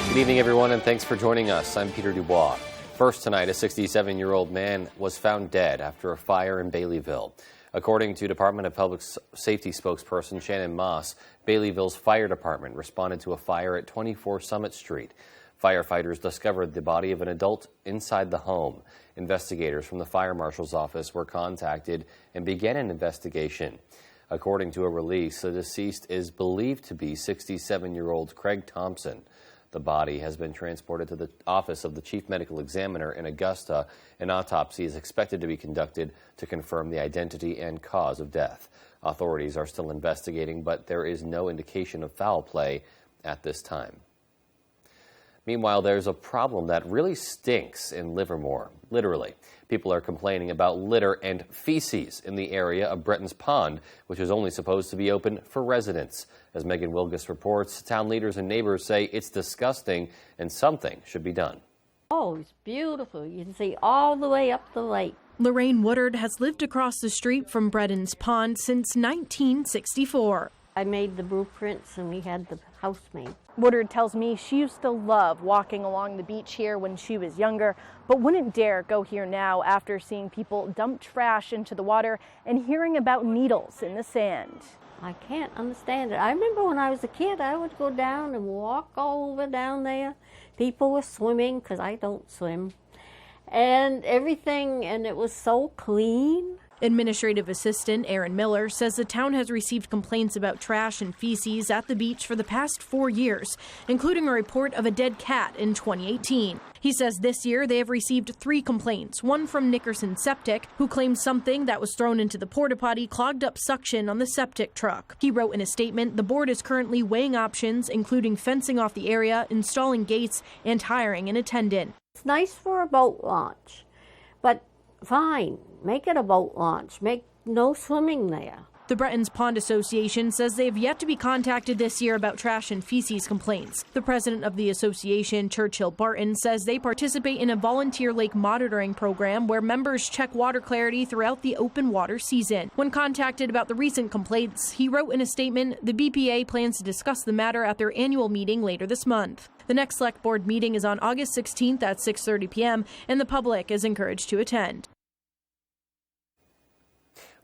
Good evening, everyone, and thanks for joining us. I'm Peter Dubois. First tonight, a 67-year-old man was found dead after a fire in Baileyville. According to Department of Public Safety spokesperson Shannon Moss, Baileyville's fire department responded to a fire at 24 Summit Street. Firefighters discovered the body of an adult inside the home. Investigators from the fire marshal's office were contacted and began an investigation. According to a release, the deceased is believed to be 67-year-old Craig Thompson. The body has been transported to the office of the chief medical examiner in Augusta. An autopsy is expected to be conducted to confirm the identity and cause of death. Authorities are still investigating, but there is no indication of foul play at this time. Meanwhile, there's a problem that really stinks in Livermore, literally. People are complaining about litter and feces in the area of Bretton's Pond, which is only supposed to be open for residents. As Megan Wilgus reports, town leaders and neighbors say it's disgusting and something should be done. Oh, it's beautiful. You can see all the way up the lake. Lorraine Woodard has lived across the street from Bretton's Pond since 1964. I made the blueprints and we had the house made. Woodard tells me she used to love walking along the beach here when she was younger, but wouldn't dare go here now after seeing people dump trash into the water and hearing about needles in the sand. I can't understand it. I remember when I was a kid, I would go down and walk all over down there. People were swimming, because I don't swim, and everything, and it was so clean. Administrative Assistant Aaron Miller says the town has received complaints about trash and feces at the beach for the past 4 years, including a report of a dead cat in 2018. He says this year they have received 3 complaints, one from Nickerson Septic, who claims something that was thrown into the porta potty clogged up suction on the septic truck. He wrote in a statement, the board is currently weighing options, including fencing off the area, installing gates, and hiring an attendant. It's nice for a boat launch, but fine, make it a boat launch. Make no swimming there. The Bretton's Pond Association says they have yet to be contacted this year about trash and feces complaints. The president of the association, Churchill Barton, says they participate in a volunteer lake monitoring program where members check water clarity throughout the open water season. When contacted about the recent complaints, he wrote in a statement, the BPA plans to discuss the matter at their annual meeting later this month. The next select board meeting is on August 16th at 6:30 p.m. and the public is encouraged to attend.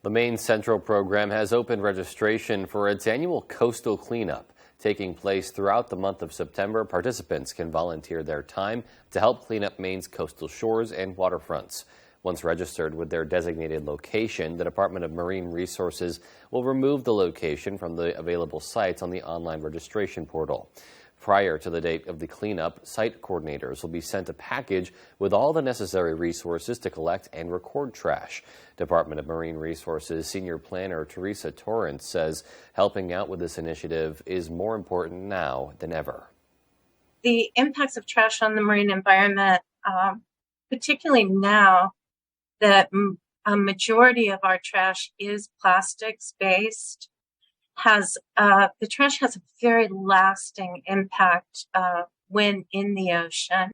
The Maine Central program has opened registration for its annual coastal cleanup. Taking place throughout the month of September, participants can volunteer their time to help clean up Maine's coastal shores and waterfronts. Once registered with their designated location, the Department of Marine Resources will remove the location from the available sites on the online registration portal. Prior to the date of the cleanup, site coordinators will be sent a package with all the necessary resources to collect and record trash. Department of Marine Resources Senior Planner Teresa Torrance says helping out with this initiative is more important now than ever. The impacts of trash on the marine environment, particularly now that a majority of our trash is plastics-based, the trash has a very lasting impact when in the ocean.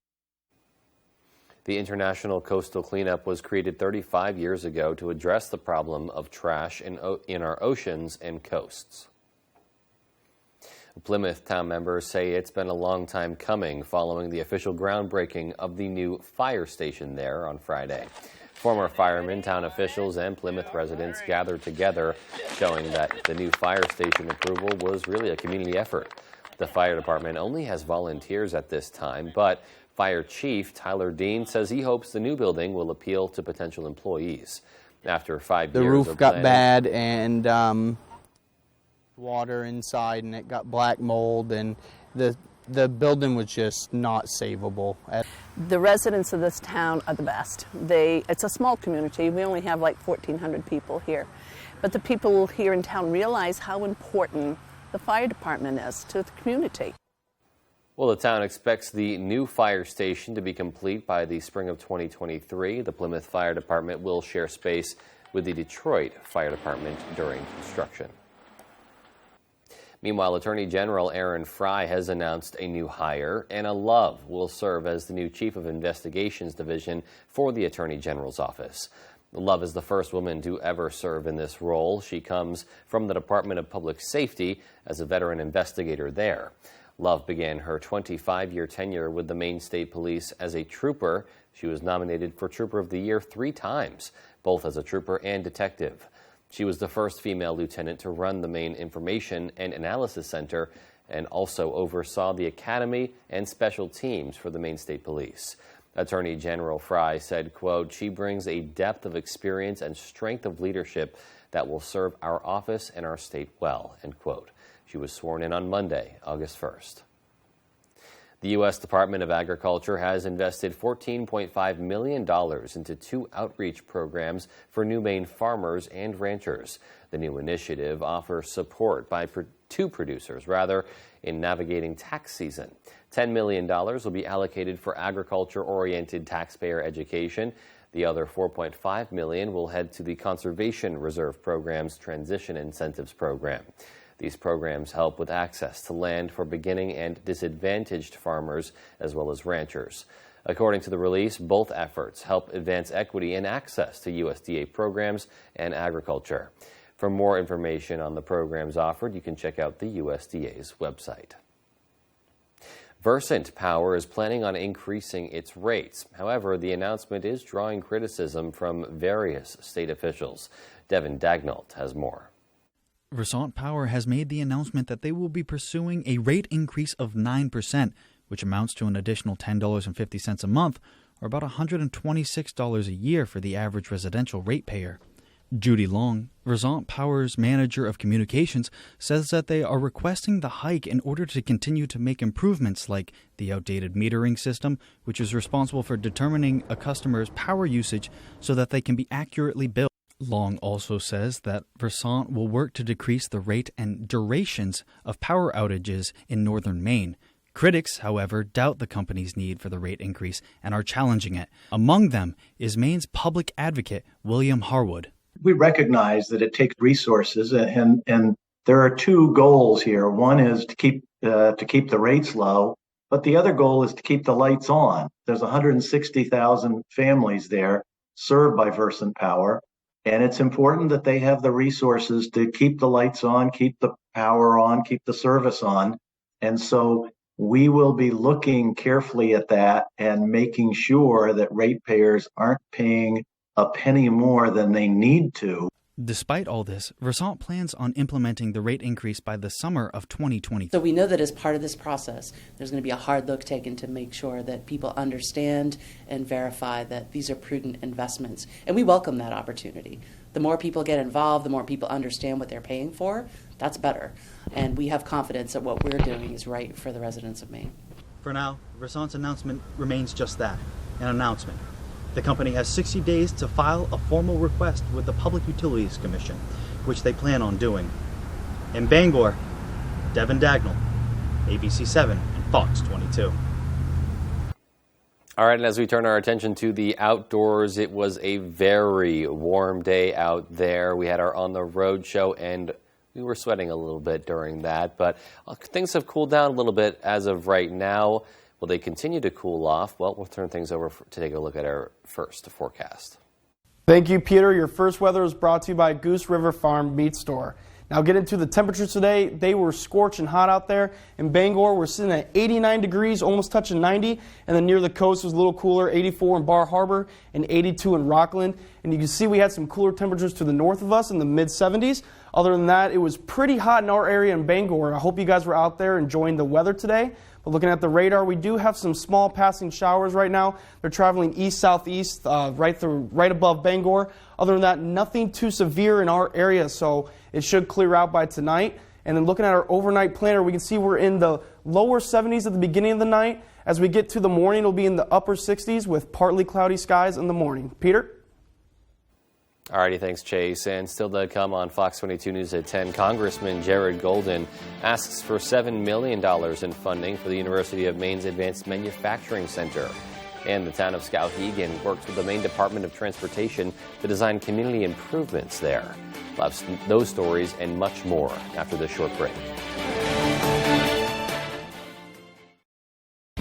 The International Coastal Cleanup was created 35 years ago to address the problem of trash in our oceans and coasts. Plymouth town members say it's been a long time coming following the official groundbreaking of the new fire station there on Friday. Former firemen, town officials, and Plymouth residents gathered together, showing that the new fire station approval was really a community effort. The fire department only has volunteers at this time, but Fire Chief Tyler Dean says he hopes the new building will appeal to potential employees. After 5 years the roof of got planning, bad and water inside, and it got black mold, and the building was just not savable. The residents of this town are the best. It's a small community. We only have like 1,400 people here. But the people here in town realize how important the fire department is to the community. Well, the town expects the new fire station to be complete by the spring of 2023. The Plymouth Fire Department will share space with the Detroit Fire Department during construction. Meanwhile, Attorney General Aaron Fry has announced a new hire. Anna Love will serve as the new Chief of Investigations Division for the Attorney General's office. Love is the first woman to ever serve in this role. She comes from the Department of Public Safety as a veteran investigator there. Love began her 25-year tenure with the Maine State Police as a trooper. She was nominated for Trooper of the Year 3 times, both as a trooper and detective. She was the first female lieutenant to run the Maine Information and Analysis Center and also oversaw the Academy and special teams for the Maine State Police. Attorney General Fry said, quote, "She brings a depth of experience and strength of leadership that will serve our office and our state well," end quote. She was sworn in on Monday, August 1st. The U.S. Department of Agriculture has invested $14.5 million into 2 outreach programs for new Maine farmers and ranchers. The new initiative offers support by 2 producers, in navigating tax season. $10 million will be allocated for agriculture-oriented taxpayer education. The other $4.5 million will head to the Conservation Reserve Program's Transition Incentives Program. These programs help with access to land for beginning and disadvantaged farmers as well as ranchers. According to the release, both efforts help advance equity and access to USDA programs and agriculture. For more information on the programs offered, you can check out the USDA's website. Versant Power is planning on increasing its rates. However, the announcement is drawing criticism from various state officials. Devin Dagnalt has more. Versant Power has made the announcement that they will be pursuing a rate increase of 9%, which amounts to an additional $10.50 a month, or about $126 a year for the average residential ratepayer. Judy Long, Versant Power's manager of communications, says that they are requesting the hike in order to continue to make improvements like the outdated metering system, which is responsible for determining a customer's power usage so that they can be accurately billed. Long also says that Versant will work to decrease the rate and durations of power outages in northern Maine. Critics, however, doubt the company's need for the rate increase and are challenging it. Among them is Maine's public advocate, William Harwood. We recognize that it takes resources, and there are 2 goals here. One is to keep the rates low, but the other goal is to keep the lights on. There's 160,000 families there served by Versant Power. And it's important that they have the resources to keep the lights on, keep the power on, keep the service on. And so we will be looking carefully at that and making sure that ratepayers aren't paying a penny more than they need to. Despite all this, Versant plans on implementing the rate increase by the summer of 2020. So we know that as part of this process, there's going to be a hard look taken to make sure that people understand and verify that these are prudent investments. And we welcome that opportunity. The more people get involved, the more people understand what they're paying for, that's better. And we have confidence that what we're doing is right for the residents of Maine. For now, Versant's announcement remains just that, an announcement. The company has 60 days to file a formal request with the Public Utilities Commission, which they plan on doing. In Bangor, Devin Dagnall, ABC 7 and Fox 22. All right, and as we turn our attention to the outdoors, it was a very warm day out there. We had our On the Road show, and we were sweating a little bit during that, but things have cooled down a little bit as of right now. Will they continue to cool off? Well, we'll turn things over to take a look at our first forecast. Thank you, Peter. Your first weather is brought to you by Goose River Farm Meat Store. Now get into the temperatures today. They were scorching hot out there. In Bangor, we're sitting at 89 degrees, almost touching 90. And then near the coast was a little cooler, 84 in Bar Harbor and 82 in Rockland. And you can see we had some cooler temperatures to the north of us in the mid-70s. Other than that, it was pretty hot in our area in Bangor. I hope you guys were out there enjoying the weather today. But looking at the radar, we do have some small passing showers right now. They're traveling east-southeast right above Bangor. Other than that, nothing too severe in our area, so it should clear out by tonight. And then looking at our overnight planner, we can see we're in the lower 70s at the beginning of the night. As we get to the morning, it'll be in the upper 60s with partly cloudy skies in the morning. Peter? All righty, thanks, Chase. And still to come on Fox 22 News at 10, Congressman Jared Golden asks for $7 million in funding for the University of Maine's Advanced Manufacturing Center. And the town of Skowhegan works with the Maine Department of Transportation to design community improvements there. We'll have those stories and much more after this short break.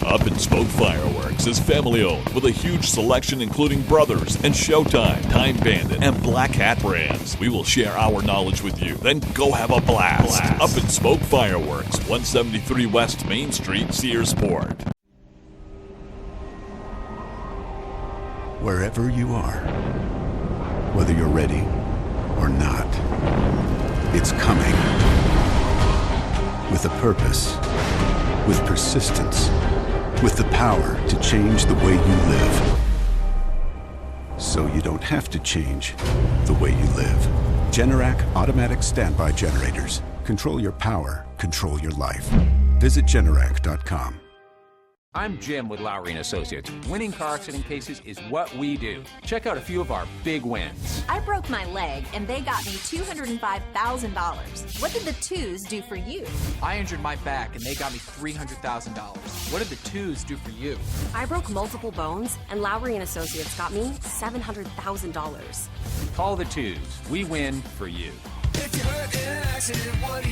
Up and Smoke Fireworks is family-owned with a huge selection including Brothers and Showtime, Time Bandit, and Black Hat brands. We will share our knowledge with you, then go have a blast. Up and Smoke Fireworks, 173 West Main Street, Searsport. Wherever you are, whether you're ready or not, it's coming. With a purpose, with persistence, with the power to change the way you live. So you don't have to change the way you live. Generac automatic standby generators. Control your power, control your life. Visit Generac.com. I'm Jim with Lowry & Associates. Winning car accident cases is what we do. Check out a few of our big wins. I broke my leg and they got me $205,000. What did the twos do for you? I injured my back and they got me $300,000. What did the twos do for you? I broke multiple bones and Lowry & Associates got me $700,000. Call the twos. We win for you. If you're hurt in an accident, what do?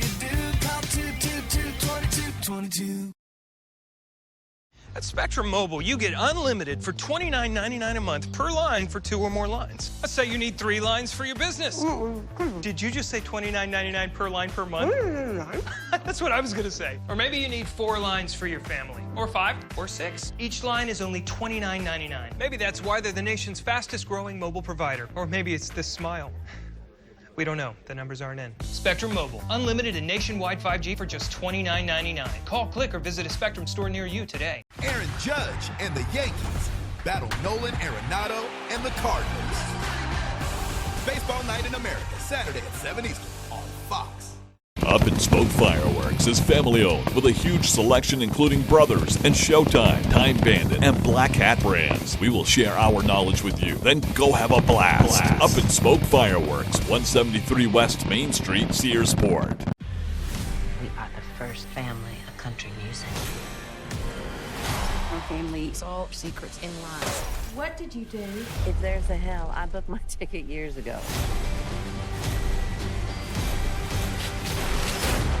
Call 222-2222. At Spectrum Mobile, you get unlimited for $29.99 a month per line for 2 or more lines. Let's say you need 3 lines for your business. Did you just say $29.99 per line per month? That's what I was going to say. Or maybe you need 4 lines for your family. Or 5, or 6. Each line is only $29.99. Maybe that's why they're the nation's fastest growing mobile provider. Or maybe it's this smile. We don't know. The numbers aren't in. Spectrum Mobile. Unlimited and nationwide 5G for just $29.99. Call, click, or visit a Spectrum store near you today. Aaron Judge and the Yankees battle Nolan Arenado and the Cardinals. Baseball Night in America, Saturday at 7 Eastern on Fox. Up and Smoke Fireworks is family-owned with a huge selection including Brothers and Showtime, Time Bandit, and Black Hat brands. We will share our knowledge with you, then go have a blast. Up and Smoke Fireworks, 173 West Main Street, Searsport. We are the first family of country music. Our family is all secrets in lies. What did you do? If there's a hell, I booked my ticket years ago.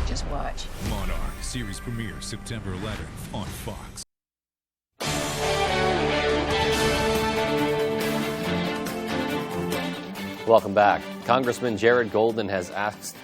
Just watch. Monarch series premiere September 11th on Fox. Welcome back. Congressman Jared Golden has asked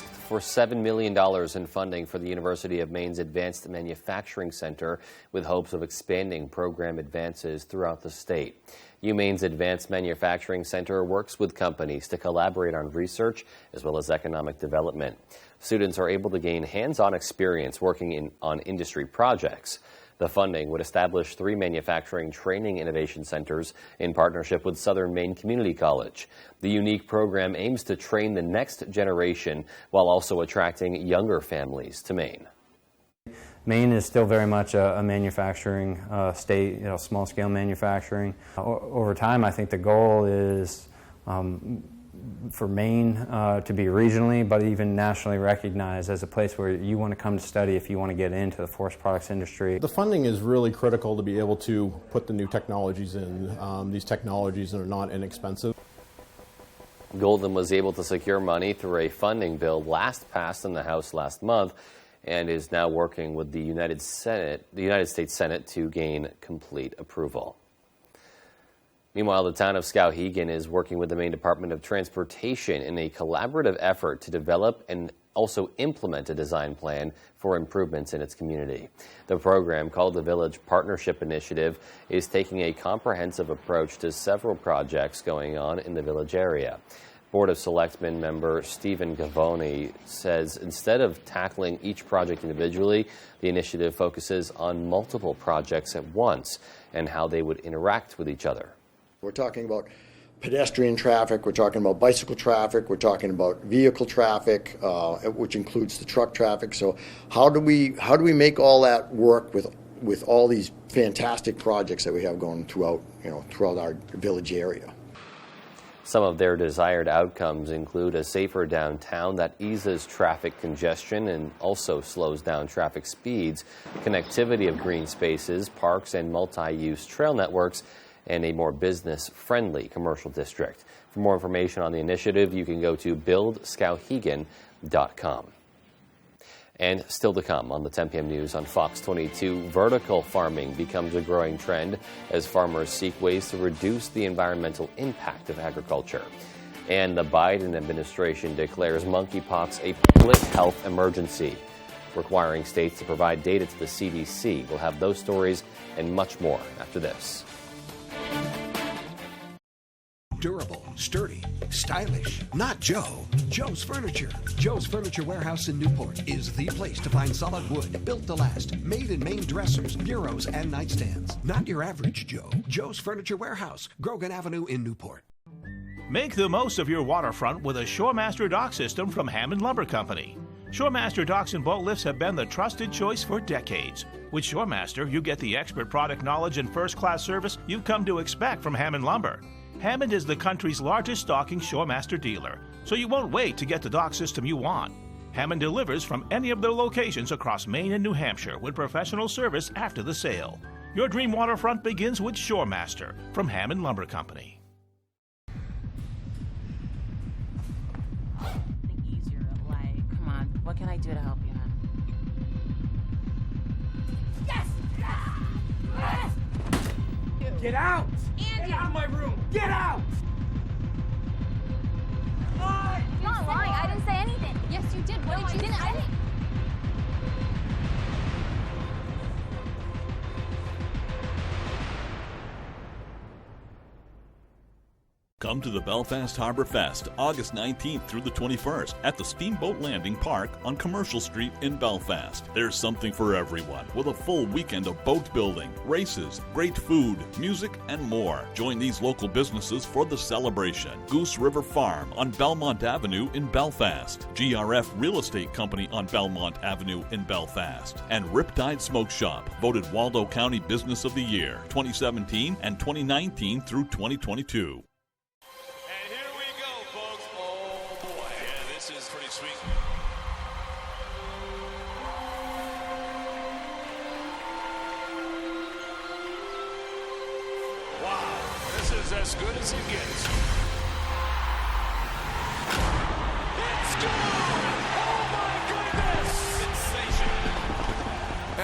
for $7 million in funding for the University of Maine's Advanced Manufacturing Center with hopes of expanding program advances throughout the state. UMaine's Advanced Manufacturing Center works with companies to collaborate on research as well as economic development. Students are able to gain hands-on experience working on industry projects. The funding would establish 3 manufacturing training innovation centers in partnership with Southern Maine Community College. The unique program aims to train the next generation while also attracting younger families to Maine. Maine is still very much a manufacturing state, small-scale manufacturing. Over time, I think the goal is for Maine to be regionally, but even nationally recognized as a place where you want to come to study if you want to get into the forest products industry. The funding is really critical to be able to put the new technologies in. These technologies are not inexpensive. Golden was able to secure money through a funding bill passed in the House last month and is now working with the United States Senate to gain complete approval. Meanwhile, the town of Skowhegan is working with the Maine Department of Transportation in a collaborative effort to develop and also implement a design plan for improvements in its community. The program, called the Village Partnership Initiative, is taking a comprehensive approach to several projects going on in the village area. Board of Selectmen member Stephen Gavoni says instead of tackling each project individually, the initiative focuses on multiple projects at once and how they would interact with each other. We're talking about pedestrian traffic, we're talking about bicycle traffic, we're talking about vehicle traffic, which includes the truck traffic. So how do we make all that work with all these fantastic projects that we have going throughout our village area? Some of their desired outcomes include a safer downtown that eases traffic congestion and also slows down traffic speeds, connectivity of green spaces, parks and multi-use trail networks, and a more business-friendly commercial district. For more information on the initiative, you can go to buildskowhegan.com. And still to come on the 10 p.m. news on Fox 22, vertical farming becomes a growing trend as farmers seek ways to reduce the environmental impact of agriculture. And the Biden administration declares monkeypox a public health emergency, requiring states to provide data to the CDC. We'll have those stories and much more after this. Durable, sturdy, stylish. Not Joe. Joe's Furniture. Joe's Furniture Warehouse in Newport is the place to find solid wood, built to last, made in Maine dressers, bureaus, and nightstands. Not your average Joe. Joe's Furniture Warehouse, Grogan Avenue in Newport. Make the most of your waterfront with a Shoremaster dock system from Hammond Lumber Company. Shoremaster docks and boat lifts have been the trusted choice for decades. With Shoremaster, you get the expert product knowledge and first-class service you've come to expect from Hammond Lumber. Hammond is the country's largest stocking Shoremaster dealer, so you won't wait to get the dock system you want. Hammond delivers from any of their locations across Maine and New Hampshire with professional service after the sale. Your dream waterfront begins with Shoremaster from Hammond Lumber Company. Think easier, like, come on, what can I do to help you, hon? Yes! Yes! Get out! Andy! Get out of my room! Get out! You're not lying. I didn't say anything. Yes, you did. What did you say? Come to the Belfast Harbor Fest, August 19th through the 21st at the Steamboat Landing Park on Commercial Street in Belfast. There's something for everyone with a full weekend of boat building, races, great food, music, and more. Join these local businesses for the celebration. Goose River Farm on Belmont Avenue in Belfast, GRF Real Estate Company on Belmont Avenue in Belfast, and Riptide Smoke Shop, voted Waldo County Business of the Year 2017 and 2019 through 2022. As good as it gets. It's gone! Oh my goodness! Sensation!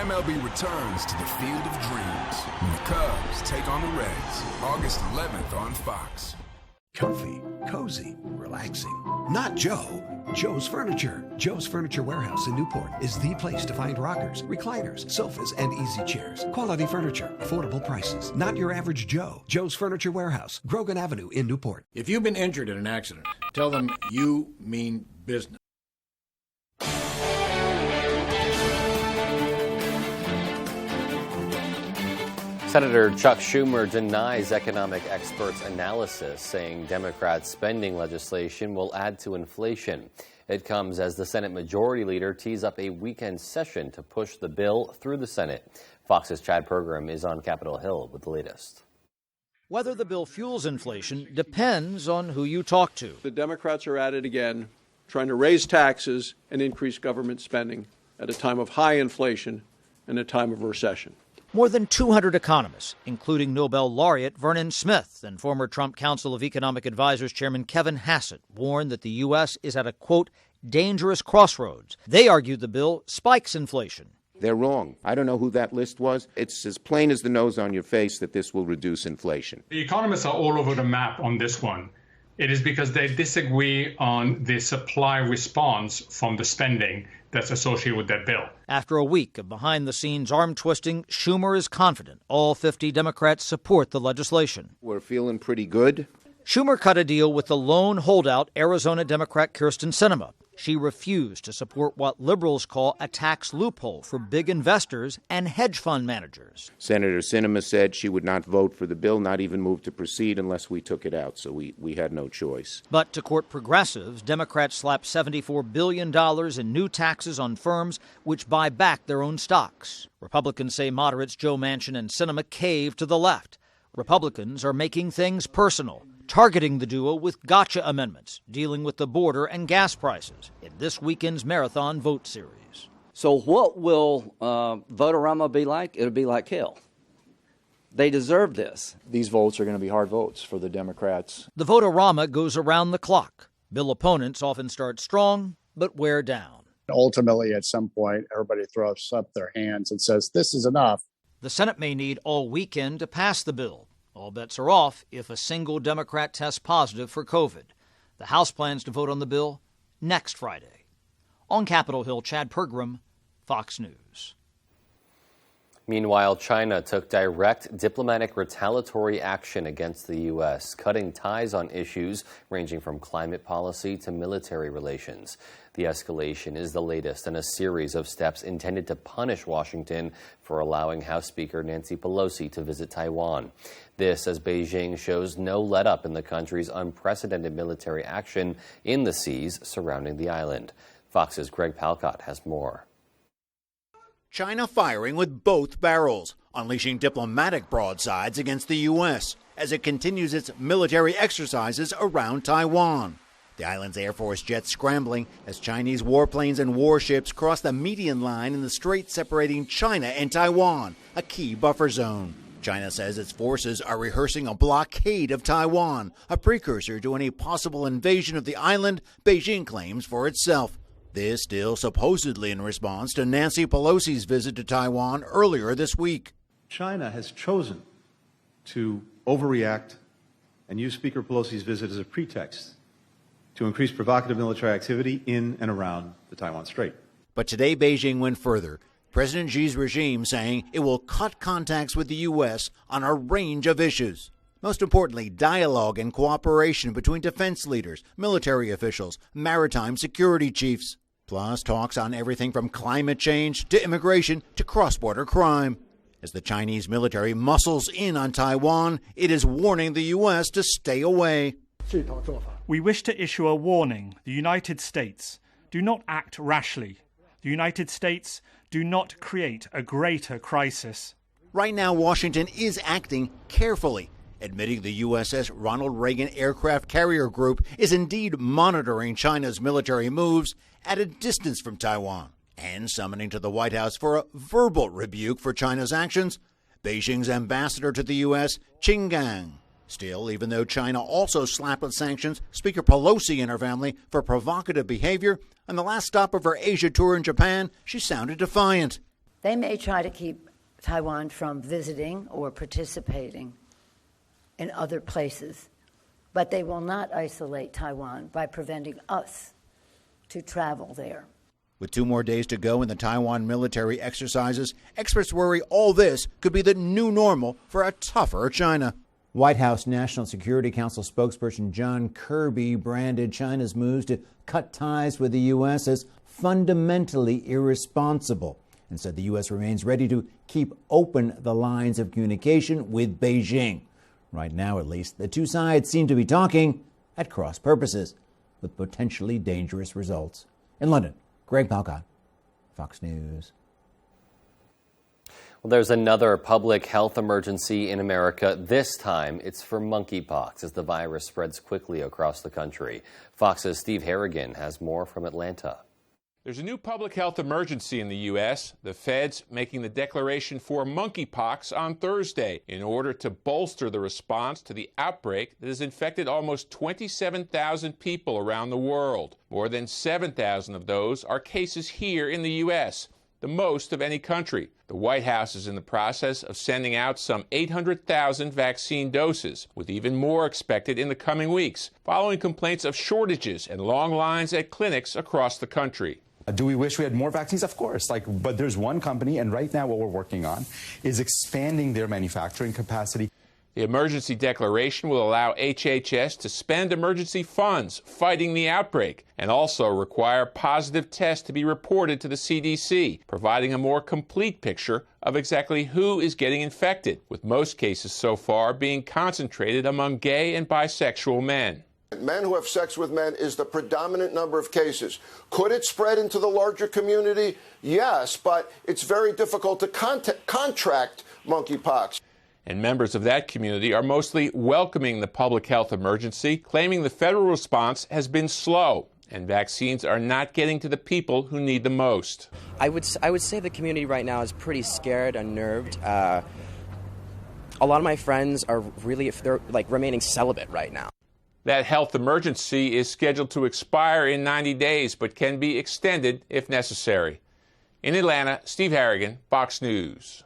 MLB returns to the Field of Dreams when the Cubs take on the Reds, August 11th on Fox. Comfy, cozy, relaxing. Not Joe. Joe's Furniture. Joe's Furniture Warehouse in Newport is the place to find rockers, recliners, sofas, and easy chairs. Quality furniture, affordable prices. Not your average Joe. Joe's Furniture Warehouse, Grogan Avenue in Newport. If you've been injured in an accident, tell them you mean business. Senator Chuck Schumer denies economic experts' analysis, saying Democrats' spending legislation will add to inflation. It comes as the Senate Majority Leader tees up a weekend session to push the bill through the Senate. Fox's Chad Program is on Capitol Hill with the latest. Whether the bill fuels inflation depends on who you talk to. The Democrats are at it again, trying to raise taxes and increase government spending at a time of high inflation and a time of recession. More than 200 economists, including Nobel laureate Vernon Smith and former Trump Council of Economic Advisors Chairman Kevin Hassett, warn that the U.S. is at a, quote, dangerous crossroads. They argue the bill spikes inflation. They're wrong. I don't know who that list was. It's as plain as the nose on your face that this will reduce inflation. The economists are all over the map on this one. It is because they disagree on the supply response from the spending that's associated with that bill. After a week of behind-the-scenes arm-twisting, Schumer is confident all 50 Democrats support the legislation. We're feeling pretty good. Schumer cut a deal with the lone holdout Arizona Democrat Kyrsten Sinema. She refused to support what liberals call a tax loophole for big investors and hedge fund managers. Senator Sinema said she would not vote for the bill, not even move to proceed unless we took it out, so we had no choice. But to court progressives, Democrats slapped $74 billion in new taxes on firms which buy back their own stocks. Republicans say moderates Joe Manchin and Sinema caved to the left. Republicans are making things personal, targeting the duo with gotcha amendments, dealing with the border and gas prices in this weekend's marathon vote series. So what will Vote-A-Rama be like? It'll be like hell. They deserve this. These votes are going to be hard votes for the Democrats. The Vote-A-Rama goes around the clock. Bill opponents often start strong, but wear down. Ultimately, at some point, everybody throws up their hands and says, this is enough. The Senate may need all weekend to pass the bill. All bets are off if a single Democrat tests positive for COVID. The House plans to vote on the bill next Friday. On Capitol Hill, Chad Pergram, Fox News. Meanwhile, China took direct diplomatic retaliatory action against the U.S., cutting ties on issues ranging from climate policy to military relations. The escalation is the latest in a series of steps intended to punish Washington for allowing House Speaker Nancy Pelosi to visit Taiwan. This as Beijing shows no let-up in the country's unprecedented military action in the seas surrounding the island. Fox's Greg Palcott has more. China firing with both barrels, unleashing diplomatic broadsides against the U.S. as it continues its military exercises around Taiwan. The island's Air Force jets scrambling as Chinese warplanes and warships cross the median line in the strait separating China and Taiwan, a key buffer zone. China says its forces are rehearsing a blockade of Taiwan, a precursor to any possible invasion of the island Beijing claims for itself. This still supposedly in response to Nancy Pelosi's visit to Taiwan earlier this week. China has chosen to overreact and use Speaker Pelosi's visit as a pretext to increase provocative military activity in and around the Taiwan Strait. But today Beijing went further. President Xi's regime saying it will cut contacts with the U.S. on a range of issues. Most importantly, dialogue and cooperation between defense leaders, military officials, maritime security chiefs. Plus talks on everything from climate change to immigration to cross-border crime. As the Chinese military muscles in on Taiwan, it is warning the U.S. to stay away. We wish to issue a warning. The United States, do not act rashly. The United States, do not create a greater crisis. Right now, Washington is acting carefully, admitting the USS Ronald Reagan Aircraft Carrier Group is indeed monitoring China's military moves at a distance from Taiwan, and summoning to the White House for a verbal rebuke for China's actions, Beijing's ambassador to the U.S., Qin Gang. Still, even though China also slapped with sanctions Speaker Pelosi and her family for provocative behavior, on the last stop of her Asia tour in Japan, she sounded defiant. They may try to keep Taiwan from visiting or participating in other places, but they will not isolate Taiwan by preventing us to travel there. With 2 more days to go in the Taiwan military exercises, experts worry all this could be the new normal for a tougher China. White House National Security Council spokesperson John Kirby branded China's moves to cut ties with the U.S. as fundamentally irresponsible and said the U.S. remains ready to keep open the lines of communication with Beijing. Right now, at least, the two sides seem to be talking at cross purposes, with potentially dangerous results. In London, Greg Palcott, Fox News. Well, there's another public health emergency in America. This time, it's for monkeypox as the virus spreads quickly across the country. Fox's Steve Harrigan has more from Atlanta. There's a new public health emergency in the U.S., the feds making the declaration for monkeypox on Thursday in order to bolster the response to the outbreak that has infected almost 27,000 people around the world. More than 7,000 of those are cases here in the U.S., the most of any country. The White House is in the process of sending out some 800,000 vaccine doses, with even more expected in the coming weeks, following complaints of shortages and long lines at clinics across the country. Do we wish we had more vaccines? Of course. But there's one company, and right now what we're working on is expanding their manufacturing capacity. The emergency declaration will allow HHS to spend emergency funds fighting the outbreak and also require positive tests to be reported to the CDC, providing a more complete picture of exactly who is getting infected, with most cases so far being concentrated among gay and bisexual men. Men who have sex with men is the predominant number of cases. Could it spread into the larger community? Yes, but it's very difficult to contract monkeypox. And members of that community are mostly welcoming the public health emergency, claiming the federal response has been slow and vaccines are not getting to the people who need the most. I would say the community right now is pretty scared, unnerved. A lot of my friends are they're remaining celibate right now. That health emergency is scheduled to expire in 90 days, but can be extended if necessary. In Atlanta, Steve Harrigan, Fox News.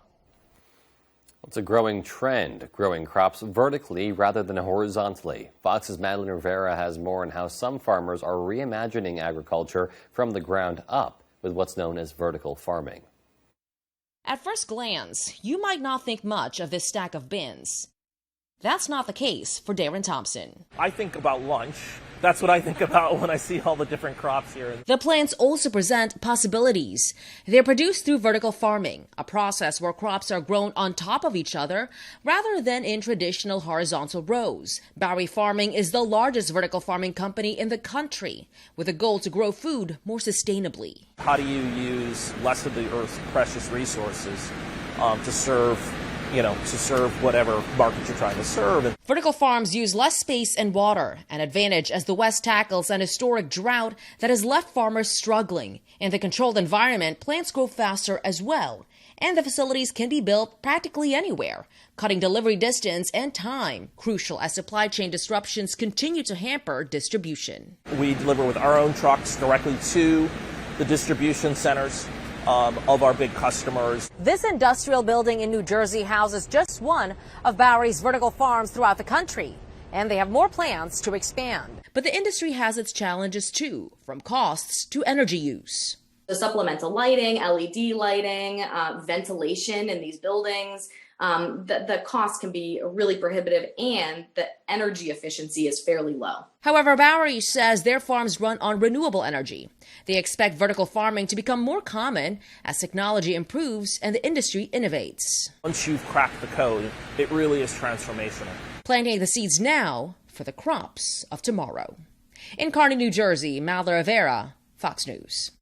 It's a growing trend, growing crops vertically rather than horizontally. Fox's Madeline Rivera has more on how some farmers are reimagining agriculture from the ground up with what's known as vertical farming. At first glance, you might not think much of this stack of bins. That's not the case for Darren Thompson. I think about lunch. That's what I think about when I see all the different crops here. The plants also present possibilities. They're produced through vertical farming, a process where crops are grown on top of each other rather than in traditional horizontal rows. Bowery Farming is the largest vertical farming company in the country, with a goal to grow food more sustainably. How do you use less of the Earth's precious resources to serve whatever market you're trying to serve? Vertical farms use less space and water, an advantage as the West tackles an historic drought that has left farmers struggling. In the controlled environment, plants grow faster as well, and the facilities can be built practically anywhere, cutting delivery distance and time, crucial as supply chain disruptions continue to hamper distribution. We deliver with our own trucks directly to the distribution centers of our big customers. This industrial building in New Jersey houses just one of Bowery's vertical farms throughout the country, and they have more plans to expand. But the industry has its challenges too, from costs to energy use. The supplemental lighting, LED lighting, ventilation in these buildings, the cost can be really prohibitive, and the energy efficiency is fairly low. However, Bowery says their farms run on renewable energy. They expect vertical farming to become more common as technology improves and the industry innovates. Once you've cracked the code, it really is transformational. Planting the seeds now for the crops of tomorrow. In Kearney, New Jersey, Madeline Rivera, Fox News.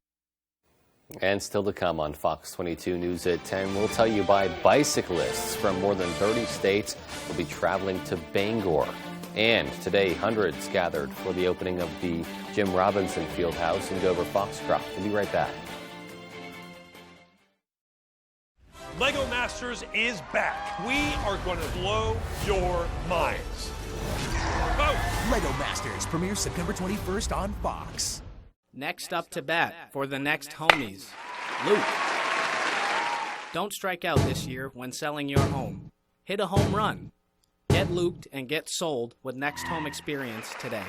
And still to come on Fox 22 News at 10, we'll tell you why bicyclists from more than 30 states will be traveling to Bangor. And today, hundreds gathered for the opening of the Jim Robinson Fieldhouse in Dover Foxcroft. We'll be right back. Lego Masters is back. We are going to blow your minds. Oh. Lego Masters premieres September 21st on Fox. Next up to bat for the next homies, Luke. Don't strike out this year when selling your home. Hit a home run. Get Luked and get sold with Next Home Experience today.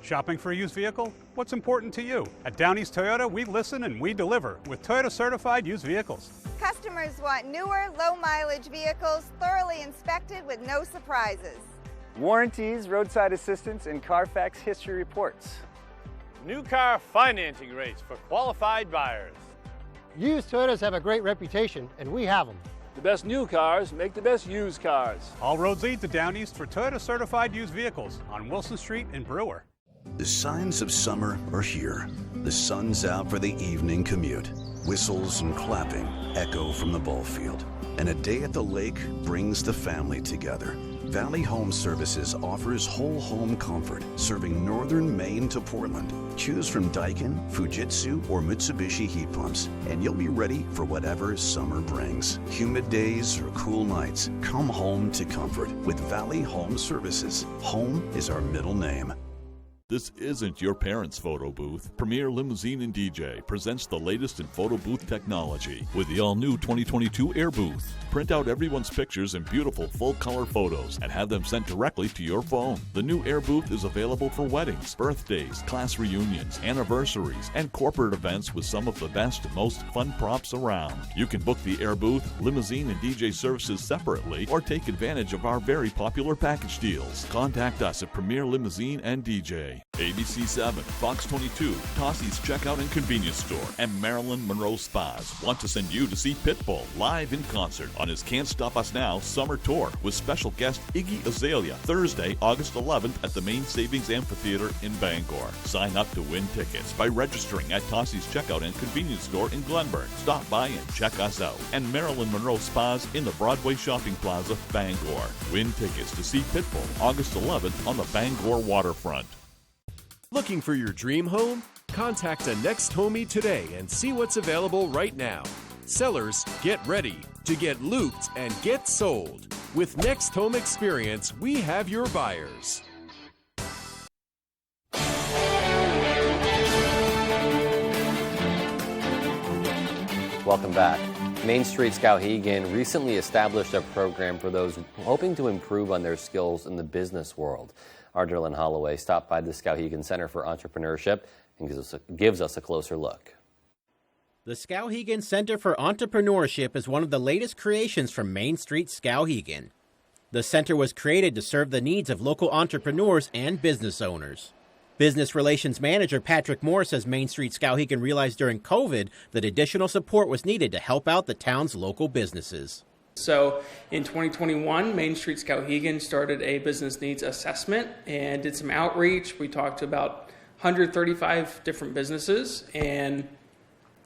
Shopping for a used vehicle? What's important to you? At Down East Toyota, we listen and we deliver with Toyota certified used vehicles. Customers want newer, low-mileage vehicles thoroughly inspected with no surprises. Warranties, roadside assistance, and Carfax history reports. New car financing rates for qualified buyers. Used Toyotas have a great reputation, and we have them. The best new cars make the best used cars. All roads lead to Down East for Toyota certified used vehicles on Wilson Street in Brewer. The signs of summer are here. The sun's out for the evening commute. Whistles and clapping echo from the ball field. And a day at the lake brings the family together. Valley Home Services offers whole home comfort, serving northern Maine to Portland. Choose from Daikin, Fujitsu, or Mitsubishi heat pumps, and you'll be ready for whatever summer brings. Humid days or cool nights, come home to comfort with Valley Home Services. Home is our middle name. This isn't your parents' photo booth. Premier Limousine and DJ presents the latest in photo booth technology with the all-new 2022 Air Booth. Print out everyone's pictures in beautiful full-color photos and have them sent directly to your phone. The new Air Booth is available for weddings, birthdays, class reunions, anniversaries, and corporate events with some of the best and most fun props around. You can book the Air Booth, Limousine, and DJ services separately or take advantage of our very popular package deals. Contact us at Premier Limousine and DJ. ABC 7, Fox 22, Tossie's Checkout and Convenience Store, and Marilyn Monroe Spas want to send you to see Pitbull live in concert on his Can't Stop Us Now summer tour with special guest Iggy Azalea Thursday, August 11th at the Main Savings Amphitheater in Bangor. Sign up to win tickets by registering at Tossie's Checkout and Convenience Store in Glenburn. Stop by and check us out. And Marilyn Monroe Spas in the Broadway Shopping Plaza, Bangor. Win tickets to see Pitbull August 11th on the Bangor waterfront. Looking for your dream home? Contact a Next Homie today and see what's available right now. Sellers, get ready to get looped and get sold. With Next Home Experience, we have your buyers. Welcome back. Main Street Skowhegan recently established a program for those hoping to improve on their skills in the business world. Our Dylan Holloway stopped by the Skowhegan Center for Entrepreneurship and gives us a closer look. The Skowhegan Center for Entrepreneurship is one of the latest creations from Main Street Skowhegan. The center was created to serve the needs of local entrepreneurs and business owners. Business Relations Manager Patrick Moore says Main Street Skowhegan realized during COVID that additional support was needed to help out the town's local businesses. So in 2021, Main Street Skowhegan started a business needs assessment and did some outreach. We talked to about 135 different businesses, and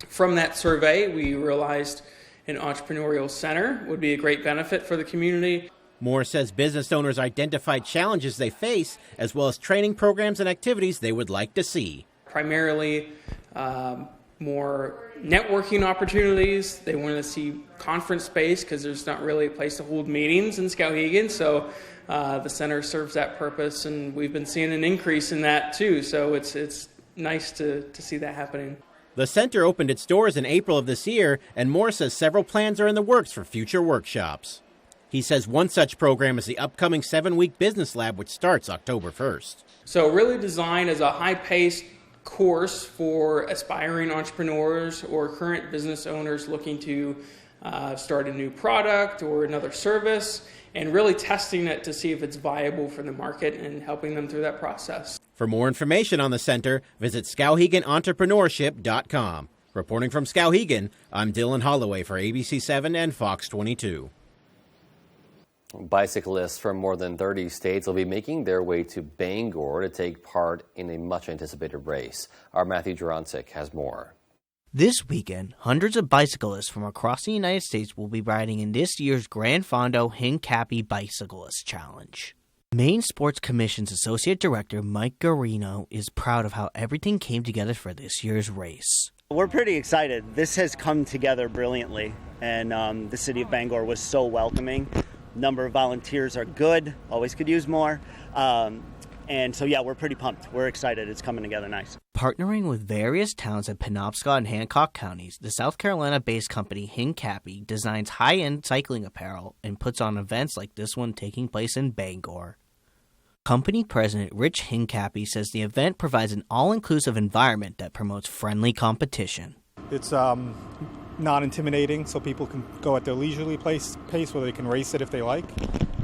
from that survey, we realized an entrepreneurial center would be a great benefit for the community. Moore says business owners identified challenges they face, as well as training programs and activities they would like to see. Primarily more networking opportunities. They want to see conference space because there's not really a place to hold meetings in Skowhegan. So the center serves that purpose, and we've been seeing an increase in that too. So it's nice to see that happening. The center opened its doors in April of this year, and Moore says several plans are in the works for future workshops. He says one such program is the upcoming 7-week business lab, which starts October 1st. So really designed as a high-paced course for aspiring entrepreneurs or current business owners looking to start a new product or another service, and really testing it to see if it's viable for the market and helping them through that process. For more information on the center, visit SkowheganEntrepreneurship.com. Reporting from Skowhegan, I'm Dylan Holloway for ABC7 and Fox 22. Bicyclists from more than 30 states will be making their way to Bangor to take part in a much-anticipated race. Our Matthew Jurancic has more. This weekend, hundreds of bicyclists from across the United States will be riding in this year's Gran Fondo Hincapie Bicyclist Challenge. Maine Sports Commission's Associate Director Mike Garino is proud of how everything came together for this year's race. We're pretty excited. This has come together brilliantly, and the city of Bangor was so welcoming. Number of volunteers are good, always could use more. And so, yeah, we're pretty pumped. We're excited. It's coming together nice. Partnering with various towns in Penobscot and Hancock counties, the South Carolina-based company Hincapie designs high-end cycling apparel and puts on events like this one taking place in Bangor. Company president Rich Hincapie says the event provides an all-inclusive environment that promotes friendly competition. It's non-intimidating, so people can go at their leisurely pace where they can race it if they like.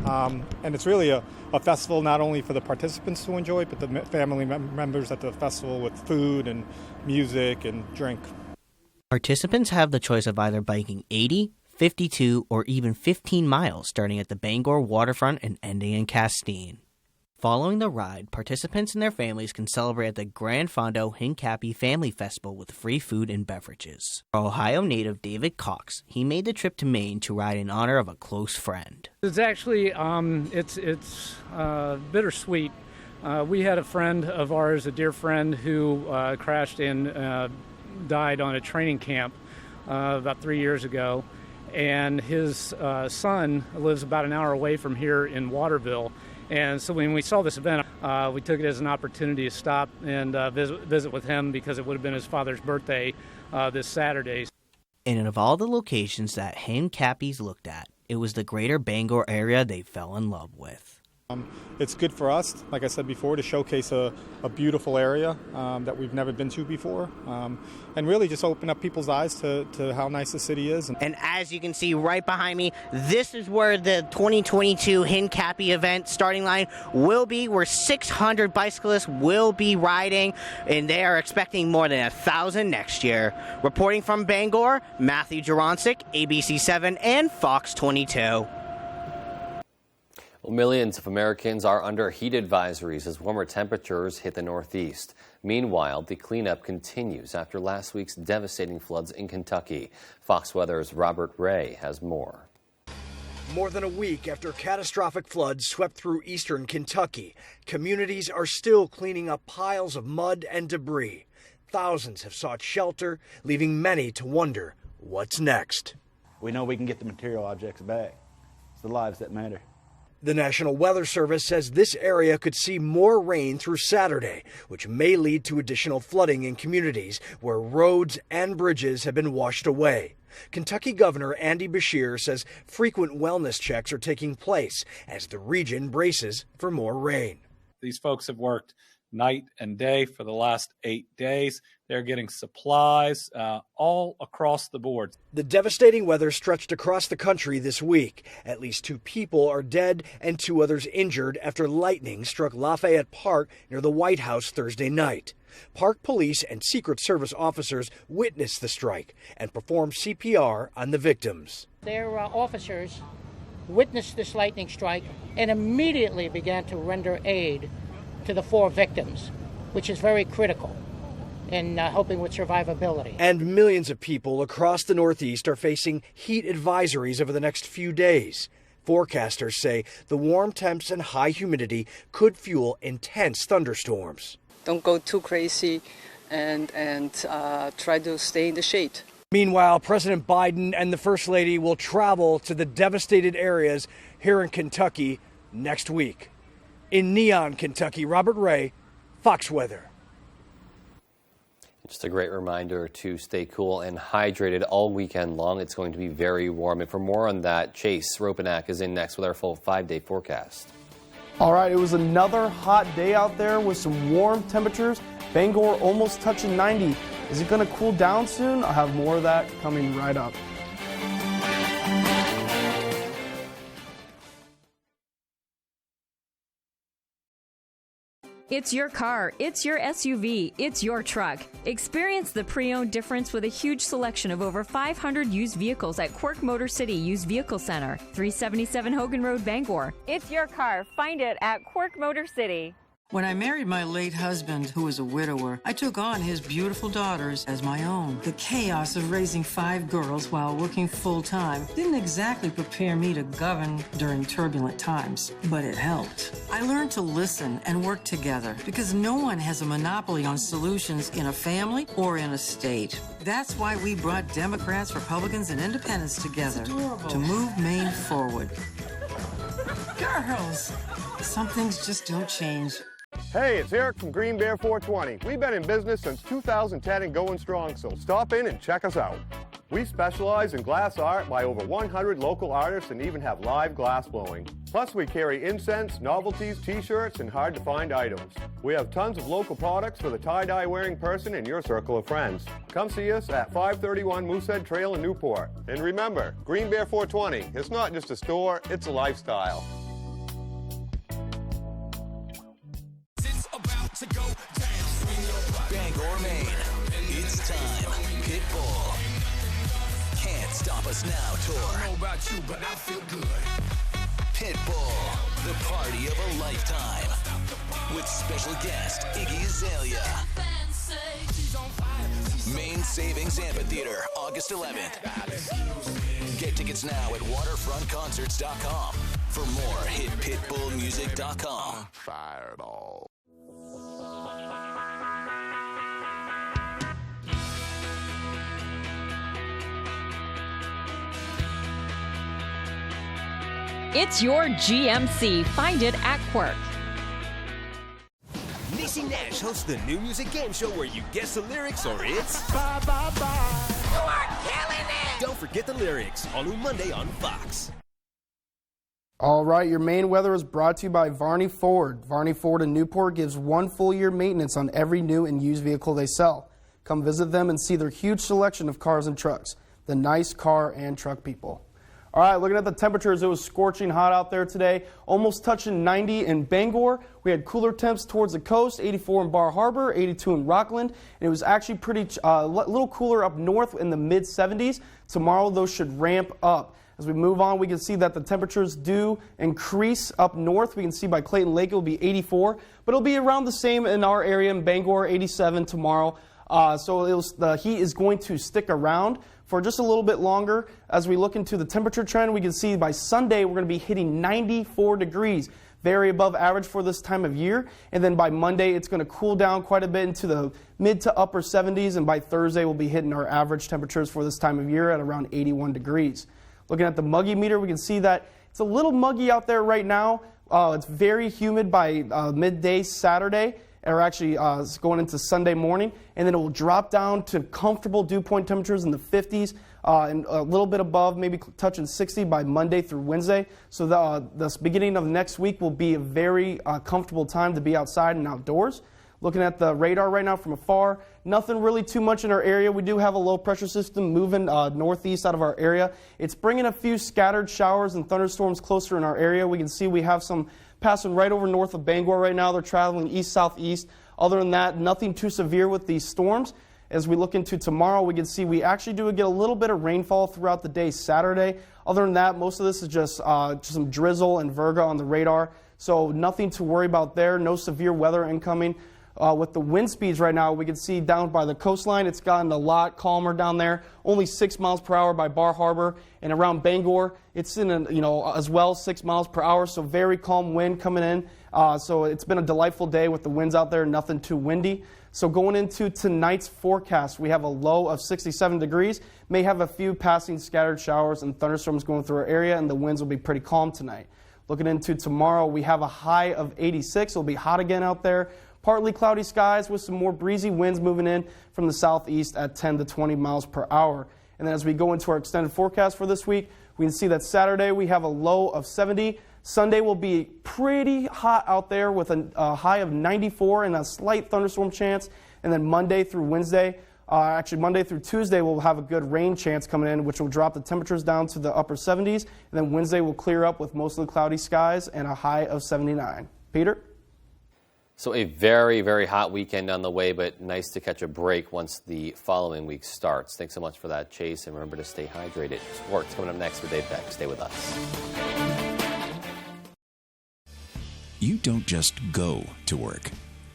And it's really a festival not only for the participants to enjoy, but the family members at the festival with food and music and drink. Participants have the choice of either biking 80, 52, or even 15 miles, starting at the Bangor waterfront and ending in Castine. Following the ride, participants and their families can celebrate at the Gran Fondo Hincapie Family Festival with free food and beverages. Ohio native David Cox, he made the trip to Maine to ride in honor of a close friend. It's actually, it's bittersweet. We had a friend of ours, a dear friend, who crashed and died on a training camp about 3 years ago. And his son lives about an hour away from here in Waterville. And so when we saw this event, we took it as an opportunity to stop and visit with him because it would have been his father's birthday this Saturday. And of all the locations that Hincapies looked at, it was the greater Bangor area they fell in love with. It's good for us, like I said before, to showcase a beautiful area that we've never been to before, and really just open up people's eyes to how nice the city is. And as you can see right behind me, this is where the 2022 Hincapie event starting line will be, where 600 bicyclists will be riding, and they are expecting more than 1,000 next year. Reporting from Bangor, Matthew Jurancic, ABC7 and Fox 22. Well, millions of Americans are under heat advisories as warmer temperatures hit the Northeast. Meanwhile, the cleanup continues after last week's devastating floods in Kentucky. Fox Weather's Robert Ray has more. More than a week after catastrophic floods swept through eastern Kentucky, communities are still cleaning up piles of mud and debris. Thousands have sought shelter, leaving many to wonder what's next. We know we can get the material objects back. It's the lives that matter. The National Weather Service says this area could see more rain through Saturday, which may lead to additional flooding in communities where roads and bridges have been washed away. Kentucky Governor Andy Beshear says frequent wellness checks are taking place as the region braces for more rain. These folks have worked night and day for the last 8 days. They're getting supplies all across the board. The devastating weather stretched across the country this week. At least 2 people are dead and 2 others injured after lightning struck Lafayette Park near the White House Thursday night. Park police and Secret Service officers witnessed the strike and performed CPR on the victims. Their officers witnessed this lightning strike and immediately began to render aid to the 4 victims, which is very critical in helping with survivability. And millions of people across the Northeast are facing heat advisories over the next few days. Forecasters say the warm temps and high humidity could fuel intense thunderstorms. Don't go too crazy and try to stay in the shade. Meanwhile, President Biden and the First Lady will travel to the devastated areas here in Kentucky next week. In Neon, Kentucky, Robert Ray, Fox Weather. Just a great reminder to stay cool and hydrated all weekend long. It's going to be very warm. And for more on that, Chase Ropanak is in next with our full 5-day forecast. All right, it was another hot day out there with some warm temperatures. Bangor almost touching 90. Is it going to cool down soon? I'll have more of that coming right up. It's your car, it's your SUV, it's your truck. Experience the pre-owned difference with a huge selection of over 500 used vehicles at Quirk Motor City Used Vehicle Center, 377 Hogan Road, Bangor. It's your car. Find it at Quirk Motor City. When I married my late husband, who was a widower, I took on his beautiful daughters as my own. The chaos of raising 5 girls while working full-time didn't exactly prepare me to govern during turbulent times, but it helped. I learned to listen and work together because no one has a monopoly on solutions in a family or in a state. That's why we brought Democrats, Republicans, and Independents together to move Maine forward. Girls, some things just don't change. Hey, it's Eric from Green Bear 420. We've been in business since 2010 and going strong, so stop in and check us out. We specialize in glass art by over 100 local artists and even have live glass blowing. Plus, we carry incense, novelties, t-shirts, and hard-to-find items. We have tons of local products for the tie-dye wearing person in your circle of friends. Come see us at 531 Moosehead Trail in Newport. And remember, Green Bear 420, it's not just a store, it's a lifestyle. To go down. Bangor, Maine. It's time. Pitbull. Can't Stop Us Now tour. I don't know about you, but I feel good. Pitbull, the party of a lifetime. With special guest Iggy Azalea. Maine Savings Amphitheater, August 11th. Get tickets now at waterfrontconcerts.com. For more, hit pitbullmusic.com. Fireball. It's your GMC. Find it at Quirk. Niecy Nash hosts the new music game show where you guess the lyrics or it's bye bye bye. You are killing it! Don't forget the lyrics, all new Monday on Fox. All right, your Maine weather is brought to you by Varney Ford. Varney Ford in Newport gives 1 full year maintenance on every new and used vehicle they sell. Come visit them and see their huge selection of cars and trucks. The nice car and truck people. All right, looking at the temperatures, it was scorching hot out there today, almost touching 90 in Bangor. We had cooler temps towards the coast, 84 in Bar Harbor, 82 in Rockland, and it was actually pretty little cooler up north in the mid-70s. Tomorrow, those should ramp up. As we move on, we can see that the temperatures do increase up north. We can see by Clayton Lake, it will be 84, but it'll be around the same in our area in Bangor, 87 tomorrow. So the heat is going to stick around for just a little bit longer. As we look into the temperature trend, we can see by Sunday we're going to be hitting 94 degrees, very above average for this time of year. And then by Monday, it's going to cool down quite a bit into the mid to upper 70s. And by Thursday, we'll be hitting our average temperatures for this time of year at around 81 degrees. Looking at the Muggy meter, we can see that It's a little muggy out there right now. It's very humid by midday Saturday, or actually going into Sunday morning, and then it will drop down to comfortable dew point temperatures in the 50s and a little bit above, maybe touching 60 by Monday through Wednesday. So the beginning of next week will be a very comfortable time to be outside and outdoors. Looking at the radar right now from afar, nothing really too much in our area. We do have a low pressure system moving northeast out of our area. It's bringing a few scattered showers and thunderstorms closer in our area. We can see we have some passing right over north of Bangor right now. They're traveling east-southeast. Other than that, nothing too severe with these storms. As we look into tomorrow, we can see we actually do get a little bit of rainfall throughout the day Saturday. Other than that, most of this is just some drizzle and virga on the radar. So nothing to worry about there. No severe weather incoming. With the wind speeds right now, we can see down by the coastline, it's gotten a lot calmer down there. Only 6 miles per hour by Bar Harbor, and around Bangor, it's in as well 6 miles per hour. So very calm wind coming in. So it's been a delightful day with the winds out there, nothing too windy. So going into tonight's forecast, we have a low of 67 degrees. May have a few passing scattered showers and thunderstorms going through our area, and the winds will be pretty calm tonight. Looking into tomorrow, we have a high of 86. It'll be hot again out there. Partly cloudy skies with some more breezy winds moving in from the southeast at 10 to 20 miles per hour. And then as we go into our extended forecast for this week, we can see that Saturday we have a low of 70. Sunday will be pretty hot out there with a high of 94 and a slight thunderstorm chance. And then Monday through Wednesday, Monday through Tuesday, we'll have a good rain chance coming in, which will drop the temperatures down to the upper 70s. And then Wednesday will clear up with mostly cloudy skies and a high of 79. Peter? So a very, very hot weekend on the way, but nice to catch a break once the following week starts. Thanks so much for that, Chase, and remember to stay hydrated. Sports coming up next with Dave Beck. Stay with us. You don't just go to work.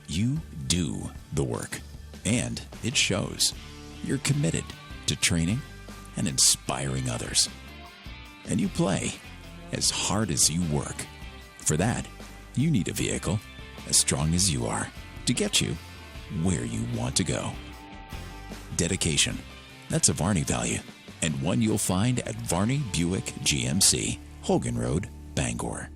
You do the work. And it shows. You're committed to training and inspiring others. And you play as hard as you work. For that, you need a vehicle as strong as you are to get you where you want to go. Dedication. That's a Varney value, and one you'll find at Varney Buick GMC, Hogan Road, Bangor.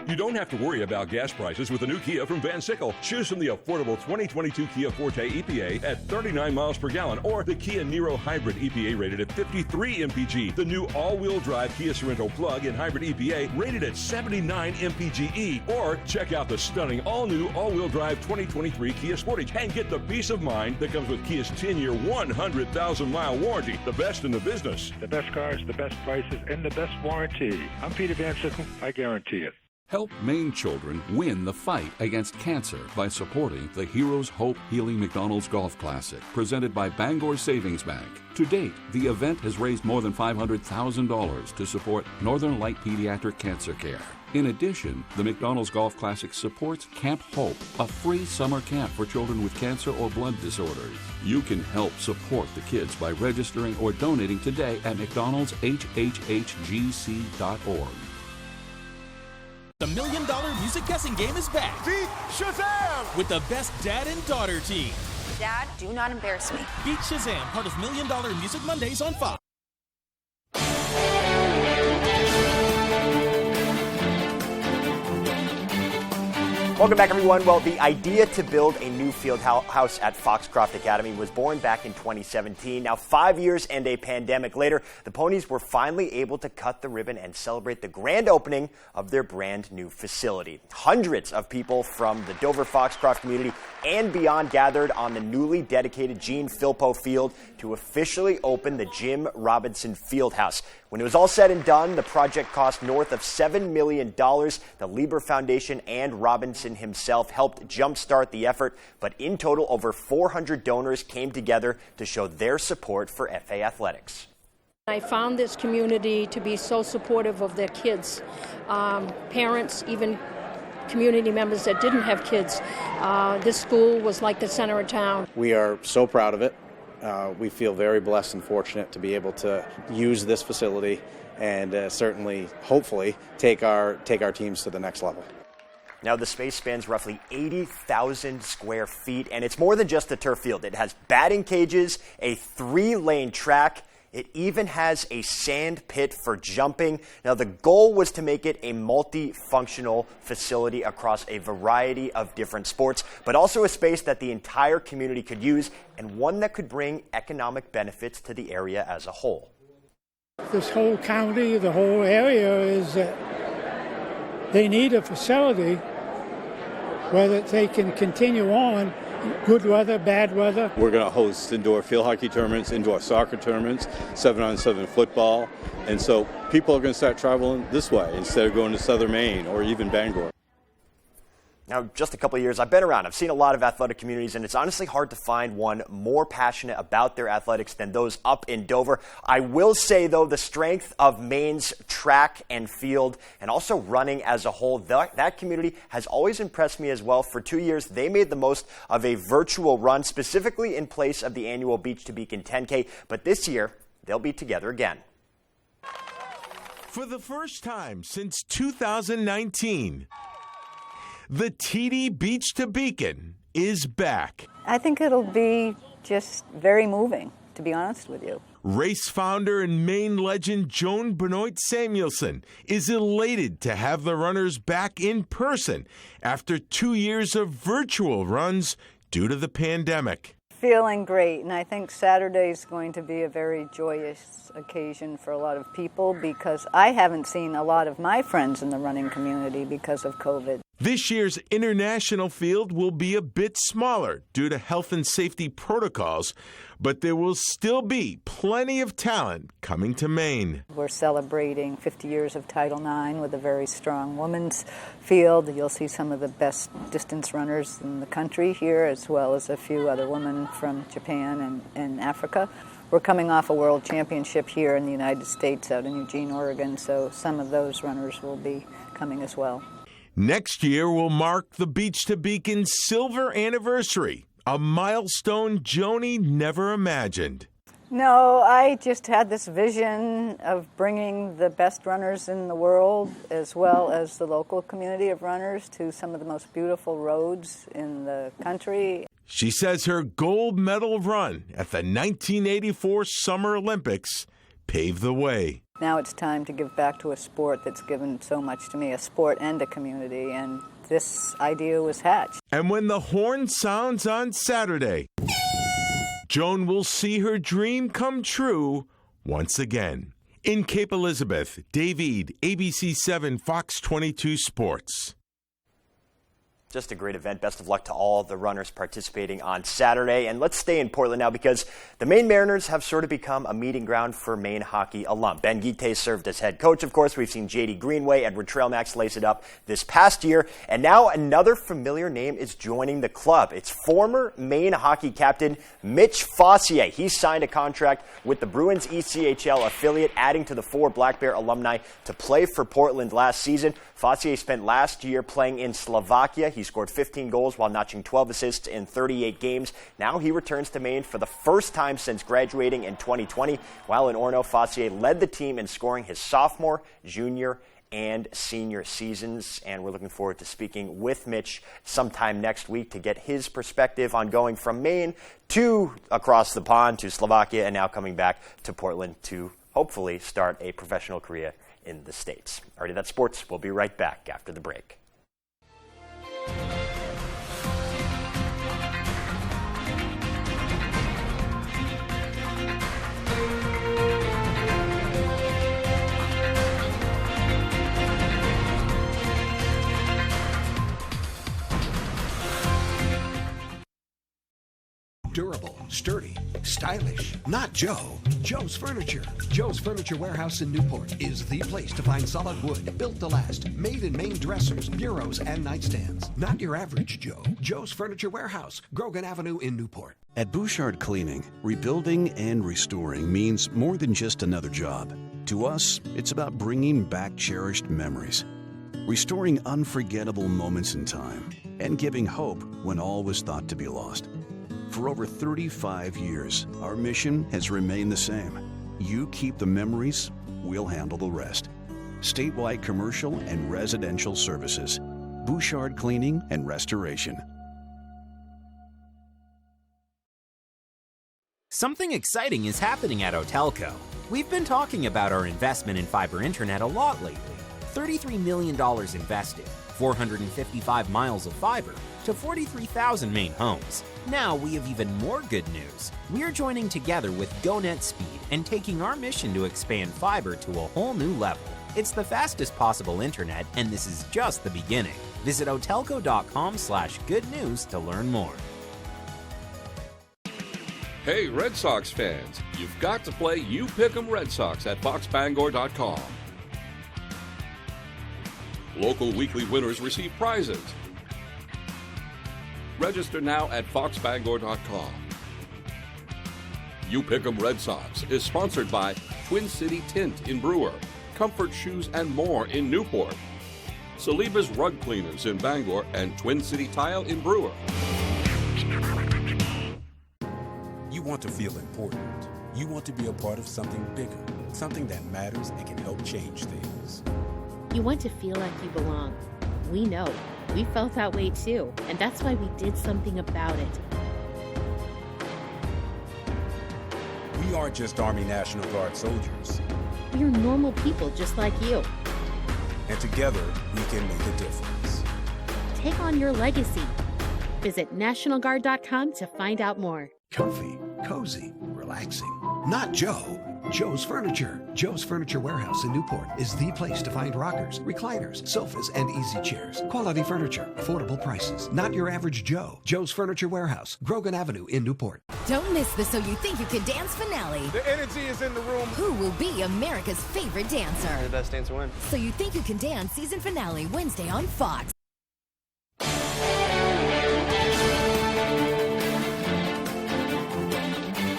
You don't have to worry about gas prices with the new Kia from Van Sickle. Choose from the affordable 2022 Kia Forte EPA at 39 miles per gallon or the Kia Niro Hybrid EPA rated at 53 mpg. The new all-wheel drive Kia Sorento plug-in hybrid EPA rated at 79 mpge. Or check out the stunning all-new all-wheel drive 2023 Kia Sportage and get the peace of mind that comes with Kia's 10-year, 100,000-mile warranty. The best in the business. The best cars, the best prices, and the best warranty. I'm Peter Van Sickle. I guarantee it. Help Maine children win the fight against cancer by supporting the Heroes Hope Healing McDonald's Golf Classic, presented by Bangor Savings Bank. To date, the event has raised more than $500,000 to support Northern Light Pediatric Cancer Care. In addition, the McDonald's Golf Classic supports Camp Hope, a free summer camp for children with cancer or blood disorders. You can help support the kids by registering or donating today at mcdonaldshhgc.org. The $1 Million Music Guessing Game is back. Beat Shazam! With the best dad and daughter team. Dad, do not embarrass me. Beat Shazam, part of $1 Million Music Mondays on Fox. Welcome back, everyone. Well, the idea to build a new field house at Foxcroft Academy was born back in 2017. Now, 5 years and a pandemic later, the Ponies were finally able to cut the ribbon and celebrate the grand opening of their brand new facility. Hundreds of people from the Dover Foxcroft community and beyond gathered on the newly dedicated Gene Philpo Field to officially open the Jim Robinson Fieldhouse. When it was all said and done, the project cost north of $7 million. The Lieber Foundation and Robinson himself helped jumpstart the effort, but in total, over 400 donors came together to show their support for FA athletics. I found this community to be so supportive of their kids, parents, even community members that didn't have kids. This school was like the center of town. We are so proud of it. We feel very blessed and fortunate to be able to use this facility and certainly, hopefully, take our teams to the next level. Now, the space spans roughly 80,000 square feet, and it's more than just a turf field. It has batting cages, a 3-lane track. It even has a sand pit for jumping. Now, the goal was to make it a multifunctional facility across a variety of different sports, but also a space that the entire community could use and one that could bring economic benefits to the area as a whole. This whole county, the whole area is they need a facility where that they can continue on, good weather, bad weather. We're going to host indoor field hockey tournaments, indoor soccer tournaments, 7-on-7 football, and so people are going to start traveling this way instead of going to southern Maine or even Bangor. Now, just a couple of years I've been around. I've seen a lot of athletic communities, and it's honestly hard to find one more passionate about their athletics than those up in Dover. I will say, though, the strength of Maine's track and field and also running as a whole, that community has always impressed me as well. For 2 years, they made the most of a virtual run, specifically in place of the annual Beach to Beacon 10K. But this year, they'll be together again. For the first time since 2019, the TD Beach to Beacon is back. I think it'll be just very moving, to be honest with you. Race founder and Maine legend Joan Benoit Samuelson is elated to have the runners back in person after 2 years of virtual runs due to the pandemic. Feeling great, and I think Saturday's going to be a very joyous occasion for a lot of people because I haven't seen a lot of my friends in the running community because of COVID. This year's international field will be a bit smaller due to health and safety protocols, but there will still be plenty of talent coming to Maine. We're celebrating 50 years of Title IX with a very strong women's field. You'll see some of the best distance runners in the country here, as well as a few other women from Japan and Africa. We're coming off a world championship here in the United States out in Eugene, Oregon, so some of those runners will be coming as well. Next year will mark the Beach to Beacon silver anniversary, a milestone Joni never imagined. No, I just had this vision of bringing the best runners in the world as well as the local community of runners to some of the most beautiful roads in the country. She says her gold medal run at the 1984 Summer Olympics paved the way. Now it's time to give back to a sport that's given so much to me, a sport and a community, and this idea was hatched. And when the horn sounds on Saturday, Joan will see her dream come true once again. In Cape Elizabeth, Dave Eade, ABC 7 Fox 22 Sports. Just a great event. Best of luck to all the runners participating on Saturday. And let's stay in Portland now because the Maine Mariners have sort of become a meeting ground for Maine hockey alum. Ben Guite served as head coach, of course. We've seen J.D. Greenway, Edward Trailmax lace it up this past year. And now another familiar name is joining the club. It's former Maine hockey captain Mitch Fossier. He signed a contract with the Bruins ECHL affiliate, adding to the 4 Black Bear alumni to play for Portland last season. Fossier spent last year playing in Slovakia. He scored 15 goals while notching 12 assists in 38 games. Now he returns to Maine for the first time since graduating in 2020. While in Orono, Fossier led the team in scoring his sophomore, junior, and senior seasons. And we're looking forward to speaking with Mitch sometime next week to get his perspective on going from Maine to across the pond to Slovakia and now coming back to Portland to hopefully start a professional career in the States. Alrighty, that's sports. We'll be right back after the break. Durable, sturdy, stylish. Not Joe. Joe's Furniture. Joe's Furniture Warehouse in Newport is the place to find solid wood, built to last, made in Maine dressers, bureaus, and nightstands. Not your average Joe. Joe's Furniture Warehouse, Grogan Avenue in Newport. At Bouchard Cleaning, rebuilding and restoring means more than just another job. To us, it's about bringing back cherished memories, restoring unforgettable moments in time, and giving hope when all was thought to be lost. For over 35 years, our mission has remained the same. You keep the memories, we'll handle the rest. Statewide commercial and residential services. Bouchard Cleaning and Restoration. Something exciting is happening at Otelco. We've been talking about our investment in fiber internet a lot lately. $33 million invested, 455 miles of fiber to 43,000 main homes. Now we have even more good news. We're joining together with GoNet Speed and taking our mission to expand fiber to a whole new level. It's the fastest possible internet, and this is just the beginning. Visit otelco.com/good news to learn more. Hey, Red Sox fans, you've got to play You Pick 'em Red Sox at foxbangor.com. Local weekly winners receive prizes. Register now at foxbangor.com. You Pick 'em Red Sox is sponsored by Twin City Tint in Brewer, Comfort Shoes and More in Newport, Saliba's Rug Cleaners in Bangor, and Twin City Tile in Brewer. You want to feel important. You want to be a part of something bigger, something that matters and can help change things. You want to feel like you belong. We know. We felt that way too, and that's why we did something about it. We aren't just Army National Guard soldiers. We are normal people just like you. And together, we can make a difference. Take on your legacy. Visit nationalguard.com to find out more. Comfy, cozy, relaxing. Not Joe. Joe's Furniture. Joe's Furniture Warehouse in Newport is the place to find rockers, recliners, sofas, and easy chairs. Quality furniture, affordable prices. Not your average Joe. Joe's Furniture Warehouse, Grogan Avenue in Newport. Don't miss the So You Think You Could Dance finale. The energy is in the room. Who will be America's favorite dancer? The best dancer wins. So You Think You Can Dance season finale Wednesday on Fox.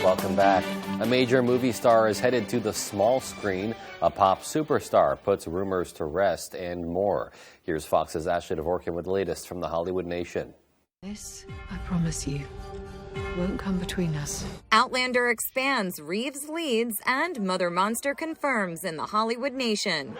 Welcome back. A major movie star is headed to the small screen. A pop superstar puts rumors to rest and more. Here's Fox's Ashley Dvorkin with the latest from the Hollywood Nation. This, I promise you, won't come between us. Outlander expands, Reeves leads, and Mother Monster confirms in the Hollywood Nation.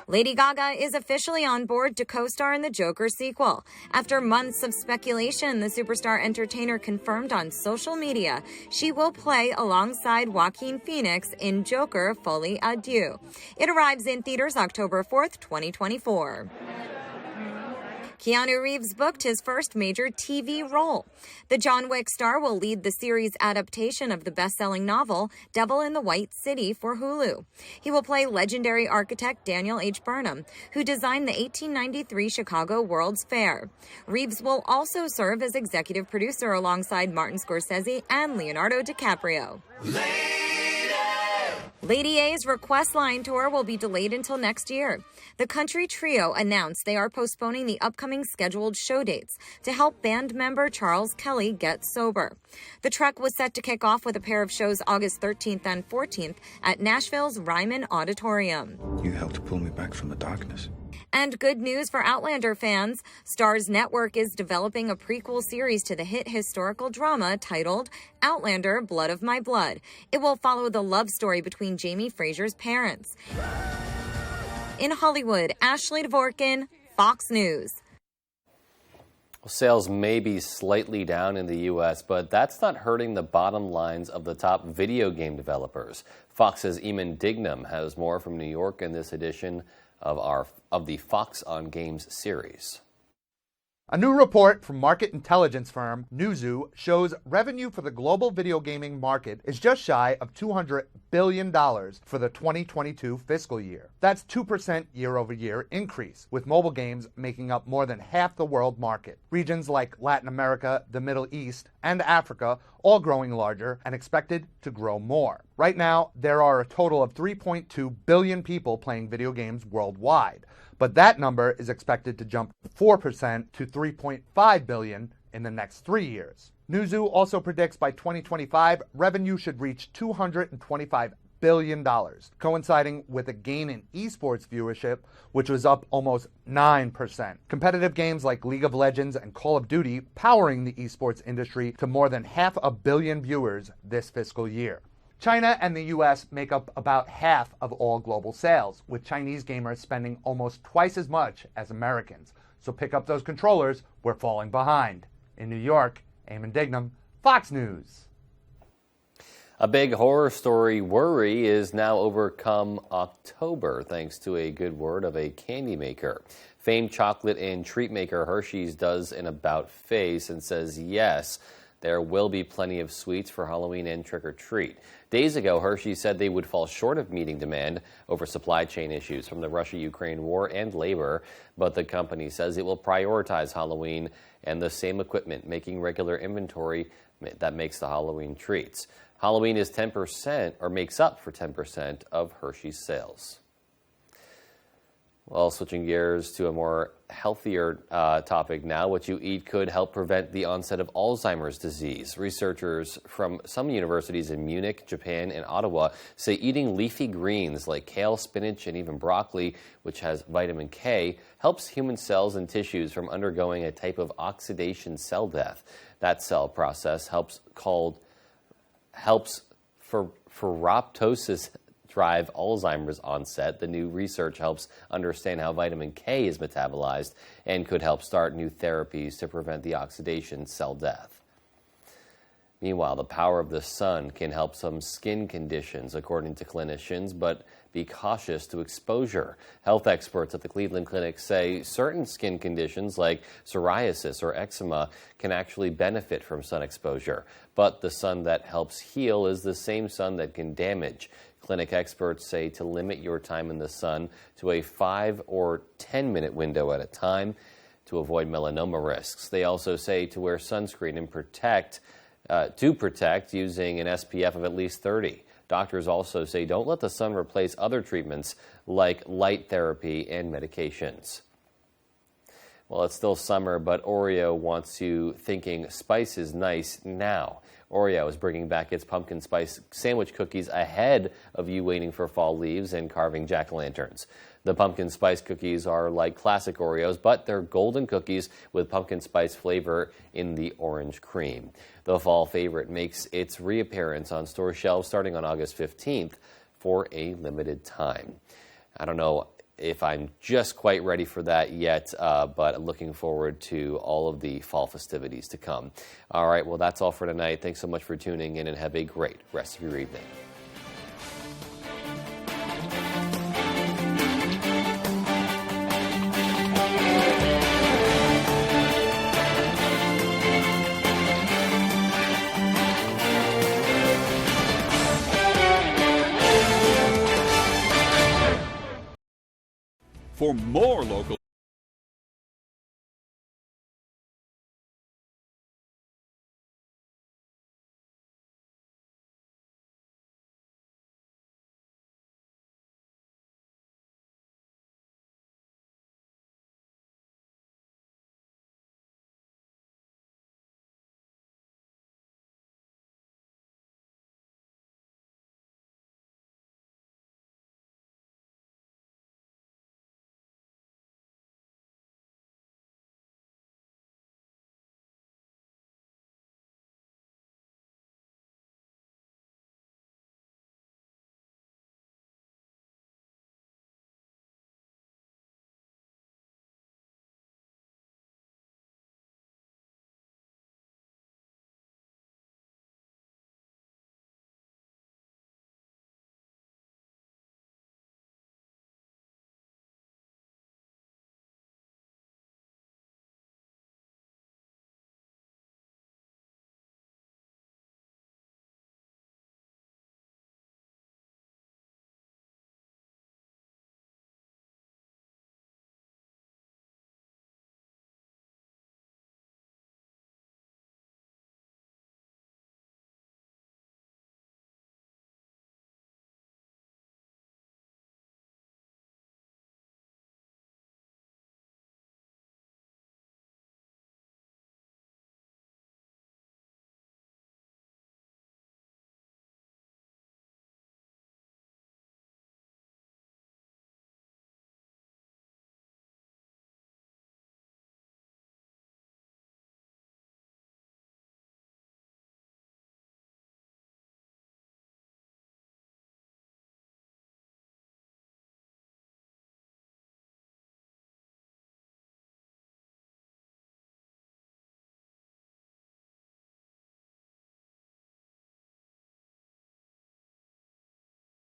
Lady Gaga is officially on board to co-star in the Joker sequel. After months of speculation, the superstar entertainer confirmed on social media she will play alongside Joaquin Phoenix in Joker Folie à Deux. It arrives in theaters October 4th, 2024. Keanu Reeves booked his first major TV role. The John Wick star will lead the series adaptation of the best-selling novel Devil in the White City for Hulu. He will play legendary architect Daniel H. Burnham, who designed the 1893 Chicago World's Fair. Reeves will also serve as executive producer alongside Martin Scorsese and Leonardo DiCaprio. Lady A's Request Line tour will be delayed until next year. The country trio announced they are postponing the upcoming scheduled show dates to help band member Charles Kelly get sober. The trek was set to kick off with a pair of shows August 13th and 14th at Nashville's Ryman Auditorium. You helped pull me back from the darkness. And good news for Outlander fans. Starz Network is developing a prequel series to the hit historical drama titled Outlander: Blood of My Blood. It will follow the love story between Jamie Fraser's parents. In Hollywood, Ashley Dvorkin, Fox News. Sales may be slightly down in the U.S., but that's not hurting the bottom lines of the top video game developers. Fox's Eamon Dignam has more from New York in this edition of the Fox on Games series. A new report from market intelligence firm Newzoo shows revenue for the global video gaming market is just shy of $200 billion for the 2022 fiscal year. That's 2% year-over-year increase, with mobile games making up more than half the world market. Regions like Latin America, the Middle East, and Africa all growing larger and expected to grow more. Right now, there are a total of 3.2 billion people playing video games worldwide, but that number is expected to jump 4% to 3.5 billion in the next 3 years. Newzoo also predicts by 2025, revenue should reach $225 billion, coinciding with a gain in esports viewership, which was up almost 9%. Competitive games like League of Legends and Call of Duty powering the esports industry to more than 500 million viewers this fiscal year. China and the U.S. make up about half of all global sales, with Chinese gamers spending almost twice as much as Americans. So pick up those controllers, we're falling behind. In New York, Eamon Dignam, Fox News. A big horror story worry is now overcome October thanks to a good word of a candy maker. Famed chocolate and treat maker Hershey's does an about-face and says yes, there will be plenty of sweets for Halloween and trick-or-treat. Days ago, Hershey said they would fall short of meeting demand over supply chain issues from the Russia-Ukraine war and labor, but the company says it will prioritize Halloween and the same equipment, making regular inventory that makes the Halloween treats. Halloween is 10% or makes up for 10% of Hershey's sales. Well, switching gears to a more healthier topic now, what you eat could help prevent the onset of Alzheimer's disease. Researchers from some universities in Munich, Japan, and Ottawa say eating leafy greens like kale, spinach, and even broccoli, which has vitamin K, helps human cells and tissues from undergoing a type of oxidation cell death. That cell process helps ferroptosis drive Alzheimer's onset. The new research helps understand how vitamin K is metabolized and could help start new therapies to prevent the oxidation cell death. Meanwhile, the power of the sun can help some skin conditions, according to clinicians, but be cautious to exposure. Health experts at the Cleveland Clinic say certain skin conditions like psoriasis or eczema can actually benefit from sun exposure. But the sun that helps heal is the same sun that can damage. Clinic experts say to limit your time in the sun to a 5 or 10-minute window at a time to avoid melanoma risks. They also say to wear sunscreen and protect using an SPF of at least 30. Doctors also say don't let the sun replace other treatments like light therapy and medications. Well, it's still summer, but Oreo wants you thinking spice is nice now. Oreo is bringing back its pumpkin spice sandwich cookies ahead of you waiting for fall leaves and carving jack-o'-lanterns. The pumpkin spice cookies are like classic Oreos, but they're golden cookies with pumpkin spice flavor in the orange cream. The fall favorite makes its reappearance on store shelves starting on August 15th for a limited time. I don't know if I'm just quite ready for that yet, but looking forward to all of the fall festivities to come. All right, well, that's all for tonight. Thanks so much for tuning in and have a great rest of your evening. For more local